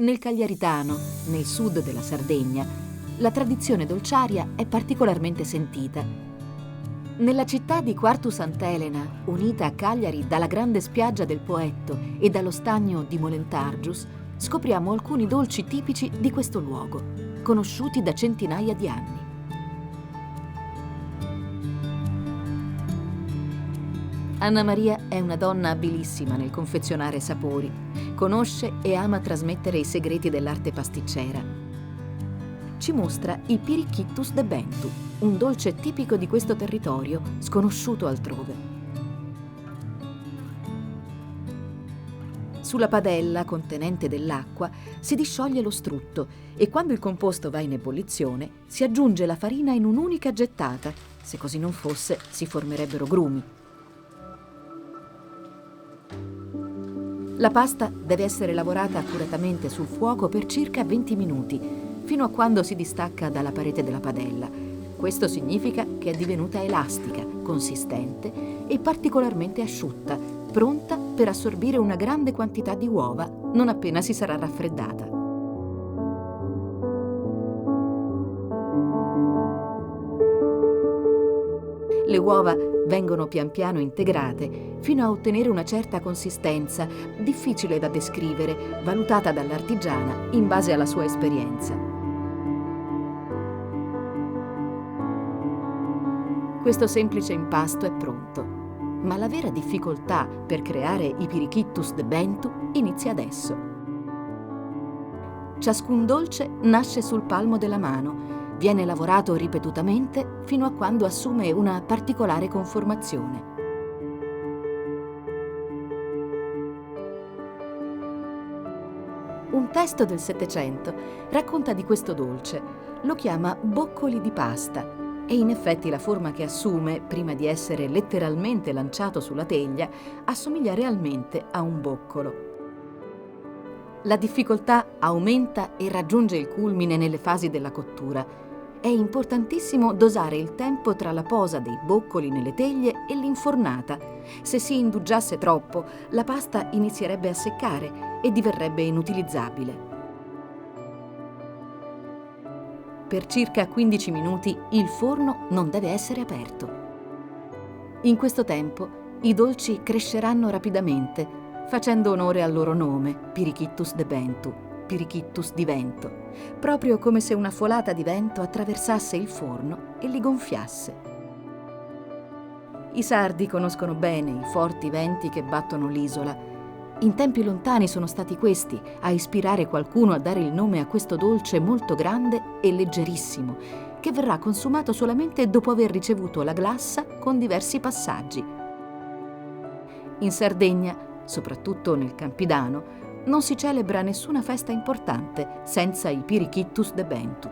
Nel Cagliaritano, nel sud della Sardegna, la tradizione dolciaria è particolarmente sentita. Nella città di Quartu Sant'Elena, unita a Cagliari dalla grande spiaggia del Poetto e dallo stagno di Molentargius, scopriamo alcuni dolci tipici di questo luogo, conosciuti da centinaia di anni. Anna Maria è una donna abilissima nel confezionare sapori, conosce e ama trasmettere i segreti dell'arte pasticcera. Ci mostra il Pirichittus de Bentu, un dolce tipico di questo territorio, sconosciuto altrove. Sulla padella contenente dell'acqua si discioglie lo strutto e quando il composto va in ebollizione si aggiunge la farina in un'unica gettata. Se così non fosse, si formerebbero grumi. La pasta deve essere lavorata accuratamente sul fuoco per circa 20 minuti, fino a quando si distacca dalla parete della padella. Questo significa che è divenuta elastica, consistente e particolarmente asciutta, pronta per assorbire una grande quantità di uova non appena si sarà raffreddata. Le uova vengono pian piano integrate fino a ottenere una certa consistenza, difficile da descrivere, valutata dall'artigiana in base alla sua esperienza. Questo semplice impasto è pronto, ma la vera difficoltà per creare i Pirichittus de Bentu inizia adesso. Ciascun dolce nasce sul palmo della mano, viene lavorato ripetutamente fino a quando assume una particolare conformazione. Un testo del Settecento racconta di questo dolce, lo chiama boccoli di pasta e in effetti la forma che assume, prima di essere letteralmente lanciato sulla teglia, assomiglia realmente a un boccolo. La difficoltà aumenta e raggiunge il culmine nelle fasi della cottura. È importantissimo dosare il tempo tra la posa dei boccoli nelle teglie e l'infornata. Se si indugiasse troppo, la pasta inizierebbe a seccare e diverrebbe inutilizzabile. Per circa 15 minuti il forno non deve essere aperto. In questo tempo i dolci cresceranno rapidamente, facendo onore al loro nome, Pirichittus de Bentu, Pirichittus di vento, proprio come se una folata di vento attraversasse il forno e li gonfiasse. I sardi conoscono bene i forti venti che battono l'isola. In tempi lontani sono stati questi a ispirare qualcuno a dare il nome a questo dolce molto grande e leggerissimo, che verrà consumato solamente dopo aver ricevuto la glassa con diversi passaggi. In Sardegna, soprattutto nel Campidano, non si celebra nessuna festa importante senza i Pirichittus de Bentu.